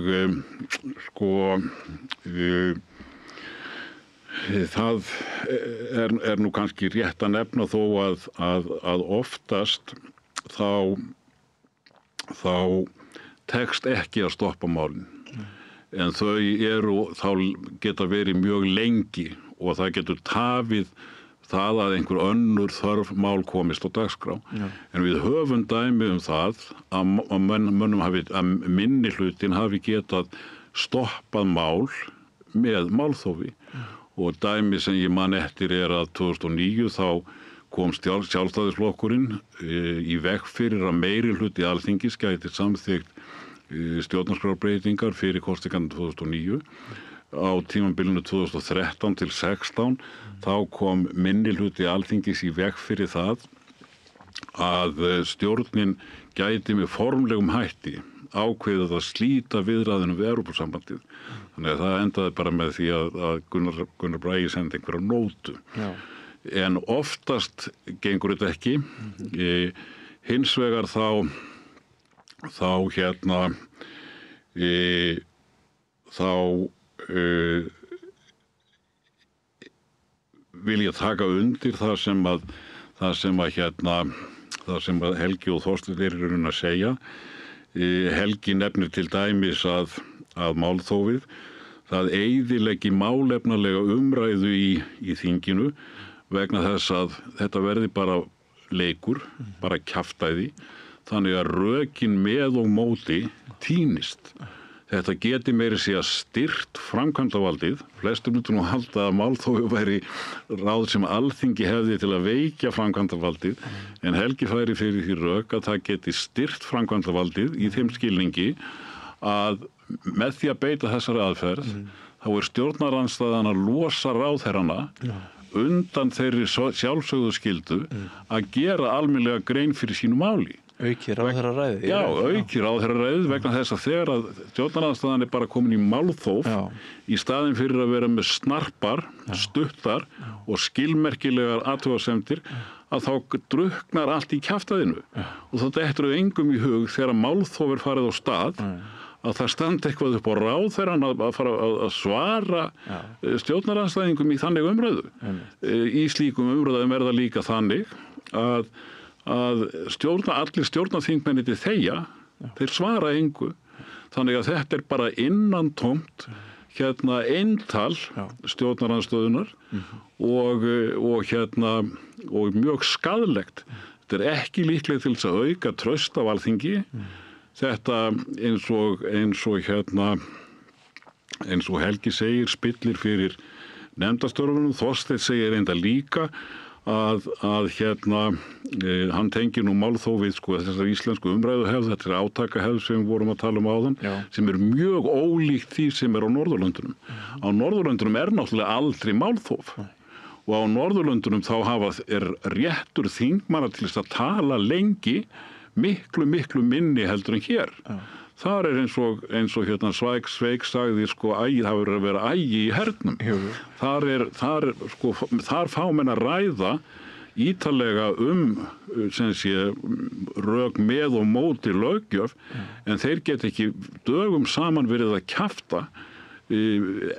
það nú kannski rétt að nefna þó að oftast þá tekst ekki að stoppa málin. En þau þá geta verið mjög lengi og það getur tafið það að einhver önnur þörf mál komist á dagskrá. En við höfum dæmi það að minni hlutin hafi getað stoppað mál með málþófi. Og dæmi sem ég man eftir að 2009 þá kom Sjálfstæðisflokkurinn í veg fyrir að meiri hluti Alþingis gæti samþykkt stjórnarskrárbreytingar fyrir kosningarnar 2009. Á tímabilinu 2013 til 16 þá kom minni hluti Alþingis í veg fyrir það að stjórnin gæti með formlegum hætti ákveðið að slíta viðræðinu við Evrópusambandið. Þannig að það endaði bara með því að Gunnar Bragi sendi einhverja nótu. Já. En oftast gengur þetta ekki. Hins vegar þá vil ég taka undir það sem að Helgi og Þorsteinn eru að segja. Helgi nefnir til dæmis að málþófið það eyðileggi málefnalega umræðu í þinginu vegna þess að þetta verði bara leikur, bara kjaftæði, þannig að rökin með og móti týnist. Þetta geti meiri sé að styrt framkvæmdavaldið. Flestum myndu nú halda að málþófi væri ráð sem Alþingi hefði til að veikja framkvæmdavaldið, en Helgi færi fyrir því rök að það geti styrt framkvæmdavaldið í þeim skilningi að með því að beita þessari aðferð, þá stjórnarandstaðan að losa ráðherrana undan þeirri sjálfsögðu skyldu að gera almennilega grein fyrir sínu máli. Aukið ráðherraræði. Já, aukið ráðherraræði vegna þess að þegar að stjórnarandstaðan bara komin í málþóf í staðinn fyrir að vera með snarpar, stuttar og skilmerkilegar athugasemdir að þá drukknar allt í kjaftaðinu. Og þá dettur engum í hug þegar málþóf farið á stað að það standi eitthvað upp á ráðherran að fara að svara stjórnarandstæðingum í þannig umræðu. Í slíkum umræðum það líka þannig að allir stjórnarþingmennirnir þegja, þeir svara engu. Þannig að þetta bara innantómt eintal stjórnarandstöðunar og mjög skaðlegt. Þetta ekki líklegt til þess að auka traust á Alþingi. Þetta eins og Helgi segir spillir fyrir nefndastörfunum. Þorsteinn segir enda líka að hann tengir nú málþófið þessar íslensku umræðuhefð, þetta átakahefð sem við vorum að tala áðan, sem mjög ólíkt því sem á Norðurlöndunum. Á Norðurlöndunum náttúrulega aldrei málþóf. Og á Norðurlöndunum þá réttur þingmanna til þess að tala lengi miklu minni heldur en hér. Þar eins og Sveik sagði það verður að vera ægi í hernum. Þar fá menn að ræða ítarlega rök með og móti löggjöf, en þeir get ekki dögum saman verið að kjafta,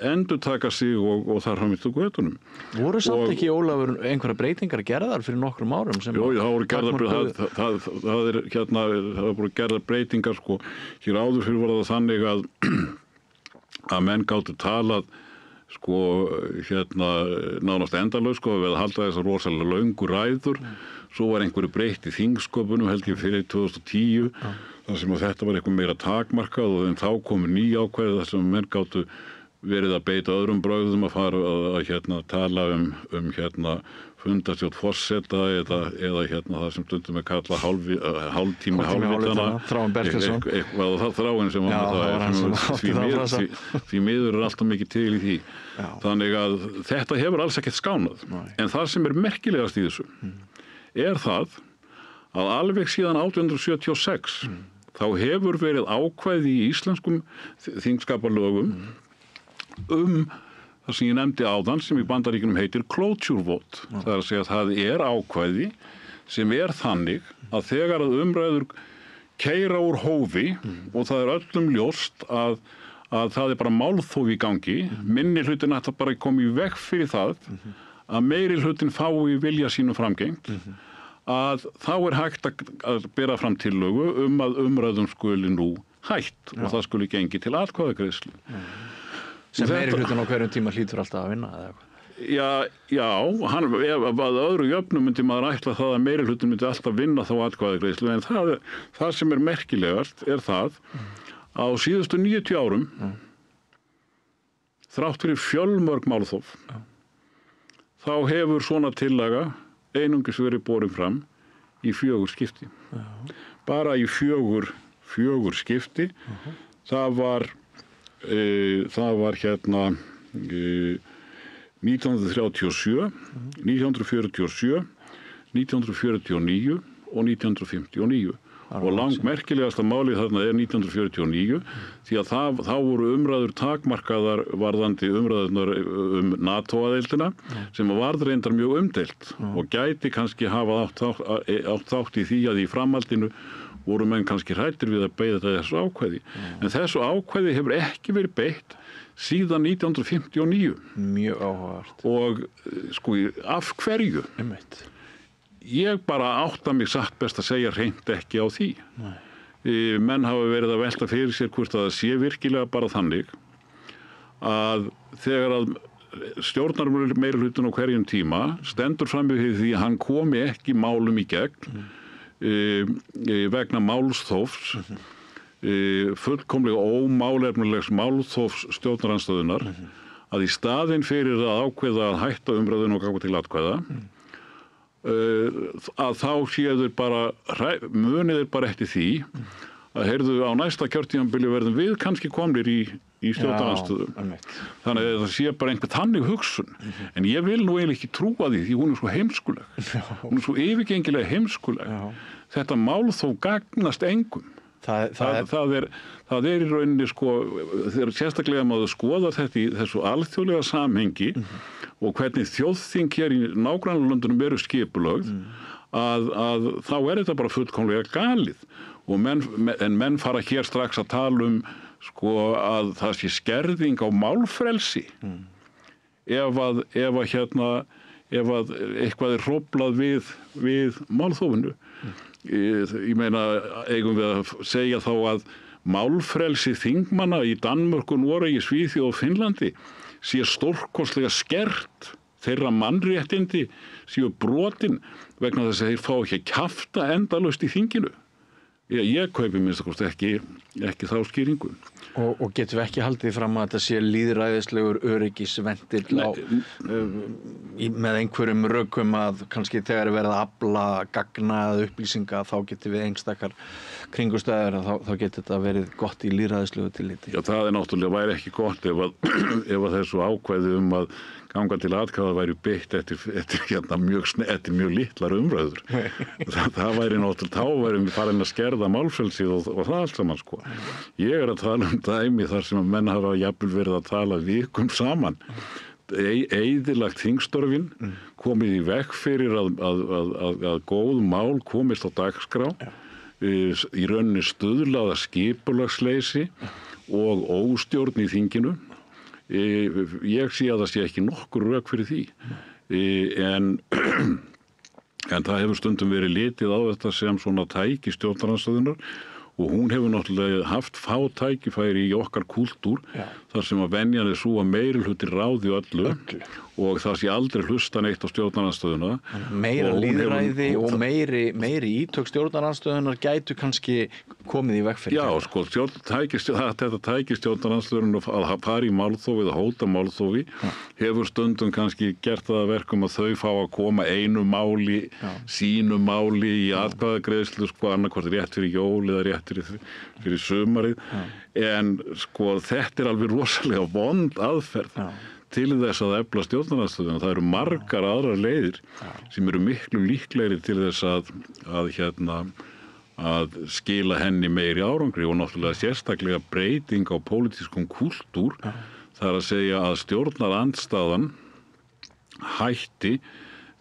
endurtaka sig og þar fram eftir götunum. Voru samt ekki, Ólafur, einhverja breytingar gerðar fyrir nokkrum árum? Jó, það voru gerðar breytingar. Hér áður fyrir var það þannig að menn gátu talað nánast endalaust við að halda þessar rosalega löngu ræður. Svo var einhverju breytt í þingsköpunum held ég fyrir 2010 þar sem þetta var eitthvað meira takmarkað, og þá komu ný ákvæði þar sem menn gátu verið að beita öðrum brögðum að fara að tala um fundarstjórn forseta eða það sem stundum kalla hálftími hálfvitana. Þráinn Bertelsson. Eitthvað það Þráinn sem því miður alltaf mikið til í því. Þannig að þetta hefur alls ekkert skánað. En það sem merkilegast í þessu það að alveg síðan 1876 þá hefur verið ákvæði í íslenskum þingskapalögum það sem ég nefndi áðan, sem í Bandaríkjunum heitir cloture vote. Það að segja að það ákvæði sem þannig að þegar að umræður keyra úr hófi og það öllum ljóst að það bara málþóf í gangi, minni hlutin ætla bara að koma í veg fyrir það að meiri hlutin fái vilja sínu framgengt, að þá hægt að bera fram tillögu að umræðum skuli nú hætt og það skuli gengi til atkvæðagreiðslu. Sem meiri hlutin á hverjum tíma hlýtur alltaf að vinna, eða eitthvað? Já, ef að öðru jöfnum myndi maður ætla það að meiri hlutin myndi alltaf vinna þá atkvæðagreiðslu, en það sem merkilegast það á síðustu 90 árum, þrátt fyrir fjölmörg málþóf, þá hefur svona tillaga einungis verið borin fram í 4 skipti. Bara í 4 skipti. Það var 1937, 1947, 1949 og 1959. og langmerkilegasta málið þarna 1949 því að þá voru umræður takmarkaðar varðandi umræðurnar NATO-aðildina sem varð reyndar mjög umdeilt og gæti kannski hafa átt þátt í því að í framhaldinu voru menn kannski hræddir við að beita þessu ákvæði. En þessu ákvæði hefur ekki verið beitt síðan 1959. Mjög áhugavert. Og sko, af hverju? Einmitt. Ég bara átta mig satt best að segja hreint ekki á því. Nei. Menn hafa verið að velta fyrir sér hvort að það sé virkilega bara þannig að þegar að stjórnarmeirihlutinn á hverjum tíma stendur frammi fyrir því að hann komi ekki málum í gegn vegna málþófs fullkomlega ómálefnilegs málþófs stjórnarandstöðunnar að í staðinn fyrir að ákveða að hætta umræðun og ganga til atkvæða að þá séu þeir bara munið þeir bara eftir því að heyrðu á næsta kjörtímabili verðum við kannski komnir í stjórnarandstöðu. Þannig að það sé bara einhver þannig hugsun. En ég vil nú eiginlega ekki trúa því hún svo heimskuleg. Hún svo yfirgengilega heimskuleg. Þetta mál þó gagnast engum. Það er í rauninni sko, þegar sérstaklega maður skoða þetta í þessu alþjóðlega samhengi og hvernig þjóðþing hér í nágrannalöndunum eru skipulögð að þá er þetta bara fullkomlega galið og menn fara hér strax að tala sko að það sé skerðing á málfrelsi ef að eitthvað er hróflað við málþófinu. Ég meina, eigum við að segja þá að málfrelsi þingmanna í Danmörku, Noregi, Svíþjóð og Finnlandi sé stórkostlega skert, þeirra mannréttindi séu brotin vegna þess að þeir fá ekki að kjafta endalaust í þinginu. Ég kaupi minnst ekki þá skýringu. Og getum við ekki haldið fram að þetta sé lýðræðislegur öryggisventil með einhverjum rökum að kannski þegar er verið að afla gagna eða upplýsinga þá getum við einstakar kringumstæður þá getur þetta verið gott í lýðræðislegu tilliti. Já, það er náttúrulega væri ekki gott ef að þessu ákvæði að ganga til atkvæða væri beitt eftir mjög litlar umræður. það væri náttúrulega, þá væri við farin að skerða málfrelsið og það allt saman sko. Ég að tala dæmi þar sem að menn hafa jafnvel verið að tala vikum saman. Eyðilagt þingstörfin, komið í veg fyrir að góð mál komist á dagskrá, í rauninni stuðlaða skipulagsleysi og óstjórn í þinginu. Ég sé að það sé ekki nokkur rök fyrir því en það hefur stundum verið litið á þetta sem svona tæki stjórnarandstöðunnar og hún hefur náttúrulega haft fá tækifæri í okkar kúltúr þar sem að venjan er svo að meirihluti ráði öllu og það sé aldrei hlusta neitt á stjórnarandstöðuna. Meira lýðræði og meiri ítök stjórnarandstöðunar gætu kannski komið í veg fyrir. Já, sko, þetta tæki stjórnarandstöðunar að fara í málþófi eða hóta málþófi hefur stundum kannski gert það að verkum að þau fá að koma einu máli, sínu máli í atkvæðagreiðslu, sko, annarkvort rétt fyrir jól eða rétt fyrir sumarið. En sko, þetta er alveg rosalega vond aðferð til þess að efla stjórnarandstöðuna. Það eru margar aðrar leiðir sem eru miklu líklegri til þess að skila henni meiri árangri og náttúrulega sérstaklega breyting á pólitískum kúltúr. Það er að segja að stjórnarandstaðan hætti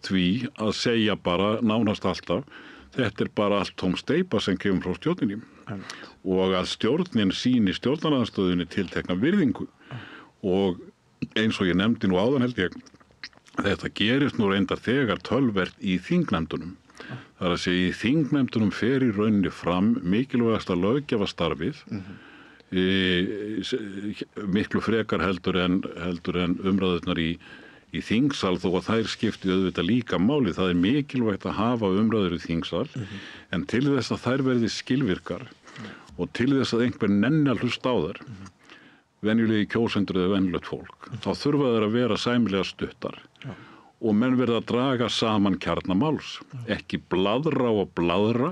því að segja bara nánast alltaf þetta er bara allt tóm steypa sem kemur frá stjórninni og að stjórnin sýni stjórnarandstöðunni tiltekna virðingu og eins og ég nefndi nú áðan held ég þetta gerist nú reyndar þegar töluvert í þingnefndunum. Það er að segja í þingnefndunum fer í rauninni fram mikilvægasta löggjafastarfið miklu frekar heldur en umræðurnar í þingsal þó að þær skipti auðvitað líka máli. Það er mikilvægt að hafa umræður í þingsal en til þess að þær verði skilvirkar og til þess að einhver nenni að hlusta á þær venjulegi kjósendur eða venjulegt fólk þá þurfa þær að vera sæmilega stuttar og menn verða að draga saman kjarnamáls ekki blaðra og blaðra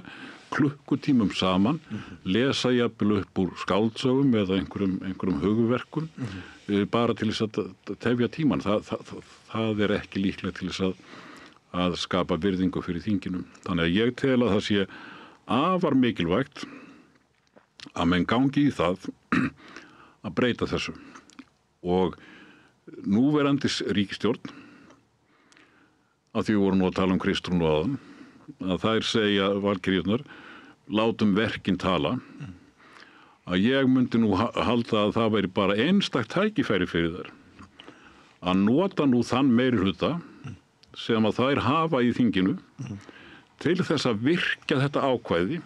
klukkutímum saman lesa jafnvel upp úr skáldsögum eða einhverjum hugverkum bara til þess að tefja tíman það er ekki líklegt til þess að skapa virðingu fyrir þinginum þannig að ég tel að það sé afar mikilvægt að menn gangi í það að breyta þessu. Og núverandi ríkisstjórn, að því við vorum nú að tala Kristrúnu áðan, að þær segja valkyrjurnar, látum verkin tala, að ég myndi nú halda að það væri bara einstakt tækifæri fyrir þær að nota nú þann meirihluta sem að þær hafa í þinginu til þess að virkja þetta ákvæði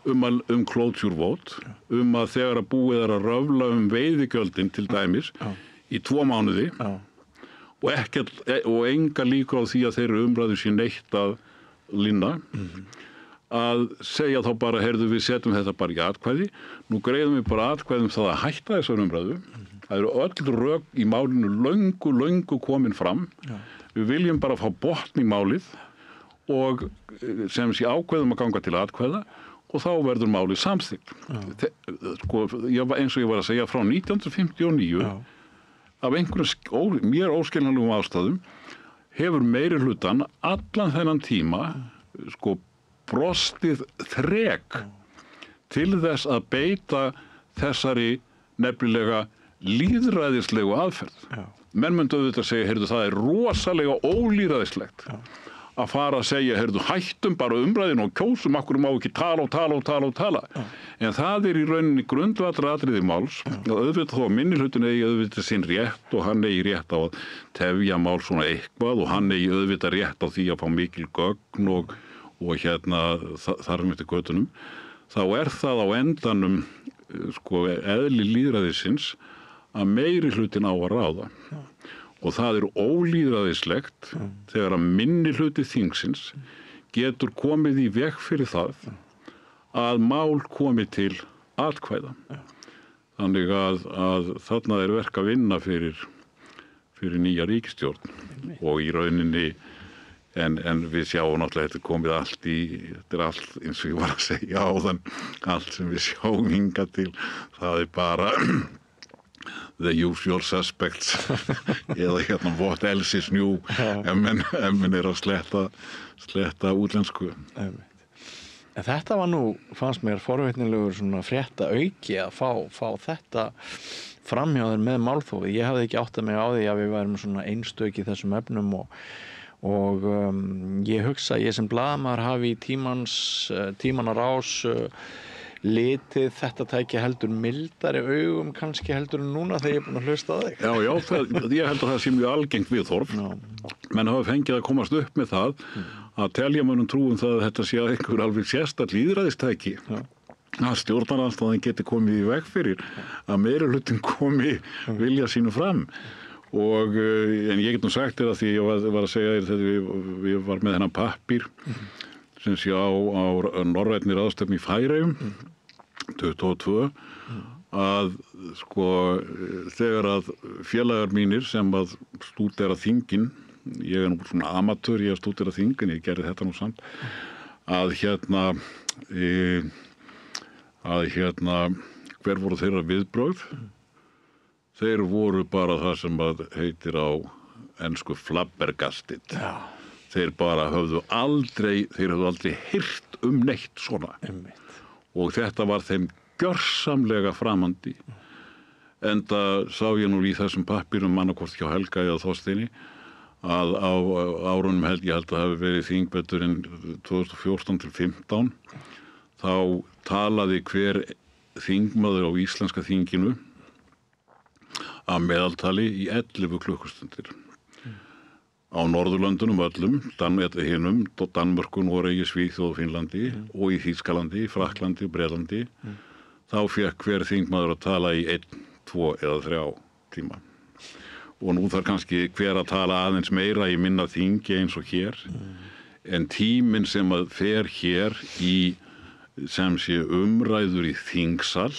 um closure vote, að þegar að búið að röfla veiðigjöldin til dæmis í 2 mánuði og enga líkur á því að þeirra umræðu sé neitt að linna, að segja þá bara, heyrðu, við setjum þetta bara í atkvæði, nú greiðum við bara atkvæðum það að hætta þessar umræðu. Það eru öll rök í málinu löngu komin fram. Við viljum bara fá botn í málið og sem sé ákveðum að ganga til atkvæða og þá verður málið samþykkt. Sko, eins og ég var að segja, frá 1959 af einhverjum mér óskiljanlegum ástæðum hefur meirihlutann allan þennan tíma sko brostið þrek til þess að beita þessari nefnilega lýðræðislegu aðferð. Menn myndu auðvitað segja, heyrðu, það er rosalega ólýðræðislegt að fara að segja, heyrðu, hættum bara umræðinu og kjósum, okkur má ekki tala. En það er í rauninni grundvallaratriði máls, og auðvitað þó að minnihlutinn eigi auðvitað sinn rétt og hann eigi rétt á að tefja mál svona eitthvað og hann eigi auðvitað rétt á því að fá mikil gögn og þar með til götunum, þá er það á endanum sko eðli lýðræðisins að meirihlutin á að ráða. Og það er ólýðræðislegt þegar að minnihluti þingsins getur komið í veg fyrir það að mál komi til atkvæða. Þannig að þarna er verk að vinna fyrir nýja ríkisstjórn og í rauninni en við sjáum náttúrulega þetta komið allt þetta er allt eins og ég var að segja áðan, allt sem við sjáum hingað til, það er bara the usual suspects eða what else is new ef menn er að sletta útlensku. En þetta var nú, fannst mér forvitnilegur svona frétta auki að fá þetta fram hjá þér með málþófi. Ég hafði ekki áttað mig á því að við værum svona einstök í þessum efnum og ég hugsa að ég sem blaðamaður hafi í tímanna rás litið þetta tæki heldur mildari augum kannski heldur en núna þegar ég er búin að hlusta á þig. Já, ég held að það sé mjög algengt viðhorf. Menn hafa fengið að komast upp með það að telja mönnum trúum það að þetta sé einhver alveg sérstakt lýðræðistæki. Að stjórnarandstaðan geti komið í veg fyrir að meirihlutin komi vilja sínu fram. En ég get nú sagt þér að því ég var að segja þér þegar við var með þennan pappír sem sé á norrænni ráðstefnu í Færeyjum 22 að sko þegar að félagar mínir sem að stúdera þingin, ég er nú svona amatör í að stúdera þingin, ég gerði þetta nú samt, að hver voru þeirra viðbrögð? Þeir voru bara það sem að heitir á ensku flabbergasted. Þeir bara höfðu aldrei heyrt neitt svona. Og þetta var þeim gjörsamlega framandi. Enda sá ég nú í þessum pappírum annarkvort hjá Helga eða Þorsteini að á árunum ég held að hafi verið þingveturinn 2014 til 15 þá talaði hver þingmaður á íslenska þinginu að meðaltali í 11 klukkustundir. Á Norðurlöndunum öllum, hinum, Danmörku, Noregi, Svíþjóð, Finnlandi og í Þýskalandi, Frakklandi og Bretlandi, þá fékk hver þingmaður að tala í 1, 2 eða 3 tíma. Og nú þarf kannski hver að tala aðeins meira í minna þingi eins og hér, en tíminn sem að fer hér í sem sé umræður í þingsal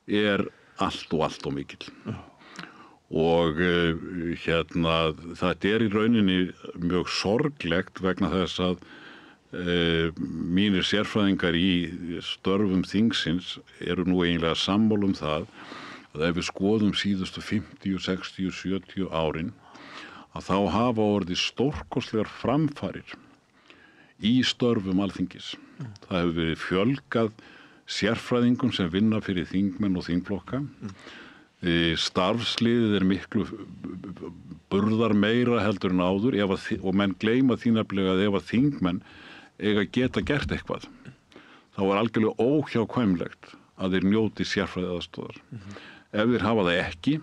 er allt og mikill. Og þetta er í rauninni mjög sorglegt vegna þess að mínir sérfræðingar í störfum þingsins eru nú eiginlega sammála það að ef við skoðum síðustu 50, 60, 70 árin að þá hafa orðið stórkostlegar framfarir í störfum Alþingis. Það hefur verið fjölgað sérfræðingum sem vinna fyrir þingmenn og þingflokka. Starfsliðið miklu burðar meira heldur en áður og menn gleyma því nefnilega að ef að þingmenn eiga geta gert eitthvað, þá algjörlega óhjákvæmilegt að þeir njóti sérfræðiaðstoðar. Ef þeir hafa það ekki,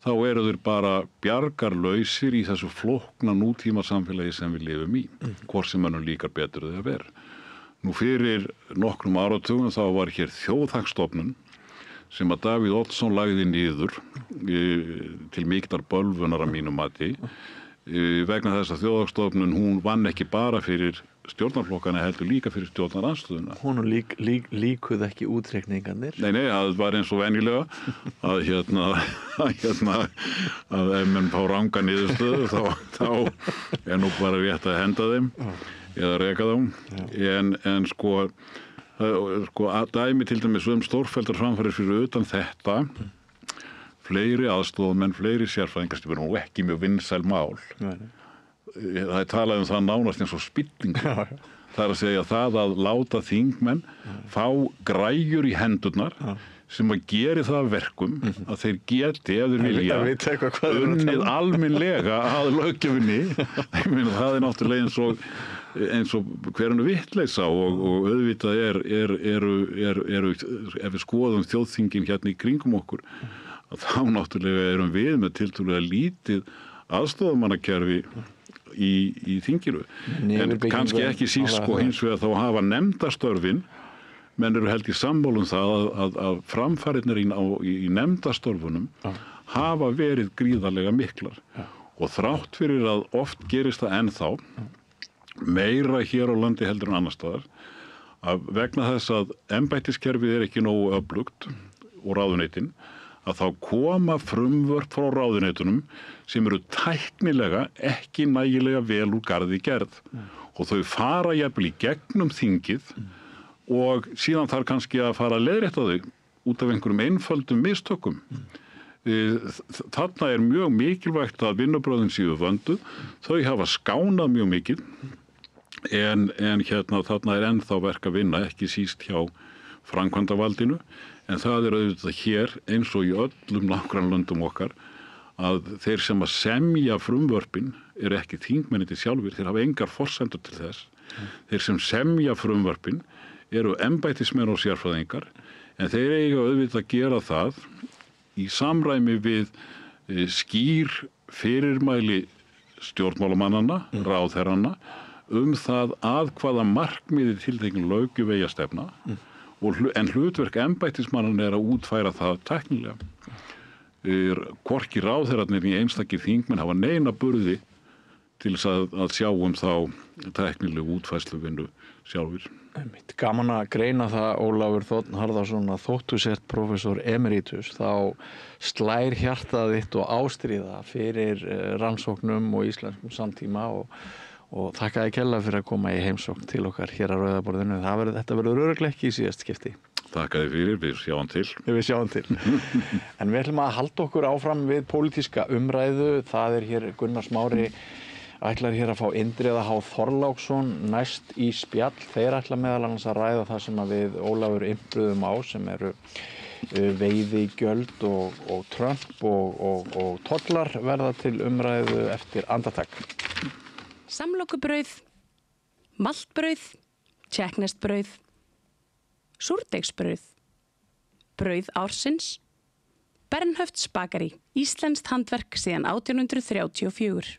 þá eru þeir bara bjargarlausir í þessu flókna nútíma samfélagi sem við lifum í, hvort sem mönnum líkar betur þegar vera. Nú fyrir nokkrum áratugum þá var hér Þjóðhagsstofnun sem að Davíð Oddsson lagði niður til miklar bölvunar að mínu mati vegna þess að Þjóðhagsstofnun hún vann ekki bara fyrir stjórnarflokkana heldur líka fyrir stjórnarandstöðuna. Hún líkuð ekki útreikningarnir? Nei, það var eins og venjulega að ef menn fá ranga niðurstöðu þá nú bara rétt að henda þeim eða reka þá. En sko dæmi til dæmis stórfelldar framfarir fyrir utan þetta, fleiri aðstoðamenn, fleiri sérfræðingar, sem nú ekki mjög vinsæl mál. Það talað það nánast eins og spillingu. Það að segja það að láta þingmenn fá græjur í hendurnar sem að geri það verkum að þeir geti, ef þeir vilja, unnið almennlega að löggjöfinni. Það náttúrulega eins og hverjum vitleysa og auðvitað eru ef við skoðum þjóðþingin hérna í kringum okkur, að þá náttúrulega erum við með tiltölulega lítið aðstoðarmannakerfi í þinginu. En kannski ekki síst hins vegar þá hafa nefndastörfin, menn eru held í sammála það að framfarirnar í nefndastörfunum hafa verið gríðarlega miklar. Og þrátt fyrir að oft gerist það ennþá, meira hér á landi heldur en annars staðar, að vegna þess að embættiskerfið ekki nógu öflugt og ráðuneytin, að þá koma frumvörp frá ráðuneytunum sem eru tæknilega ekki nægilega vel úr garði gerð og þau fara jafnvel í gegnum þingið og síðan þarf kannski að fara að leiðrétta þau út af einhverjum einföldum mistökum. Þarna mjög mikilvægt að vinnubrögðin séu vönduð, þau hafa skánað mjög mikið en þarna ennþá verk að vinna, ekki síst hjá framkvæmdavaldinu, en það auðvitað hér eins og í öllum nágrannlöndum okkar að þeir sem að semja frumvörpin ekki þingmennirnir sjálfir, þeir hafa engar forsendur til þess. Þeir sem semja frumvörpin eru embættismenn og sérfræðingar, en þeir eiga auðvitað að gera það í samræmi við skýr fyrirmæli stjórnmálamannanna, ráðherranna, það að hvaða markmiði tiltekin löggjöf eigi að stefna, en hlutverk embættismannanna að útfæra það tæknilega. Hvorki ráðherrarnir í einstakir þingmenn hafa neina burði til þess að sjá þá tæknilegu útfærsluvinnu sjálfur. Gaman að greina það, Ólafur Þ. Harðarson, að þóttu sért prófessor emeritus, þá slær hjartað þitt og ástríða fyrir rannsóknum og íslenskum samtíma og þakka þér kærlega fyrir að koma í heimsókn til okkar hér á Rauða borðinu. Þetta verður örugglega ekki í síðast skipti. Þakka þér fyrir, við sjáum til. Við sjáum til. En við ætlum að halda okkur áfram við pólitíska umræðu. Það hér Gunnar Smári ætlar hér að fá Indriða H. Þorláksson næst í spjall. Þeir ætla meðal annars að ræða það sem við Ólafur impruðum á, sem eru veiðigjöld og Trump og tollar verða til umræðu eftir andartak. Samlokubrauð, maltbrauð, tékkneskt-brauð, súrdeigsbrauð, brauð ársins, Bernhöfts bakari, íslenskt handverk síðan 1834.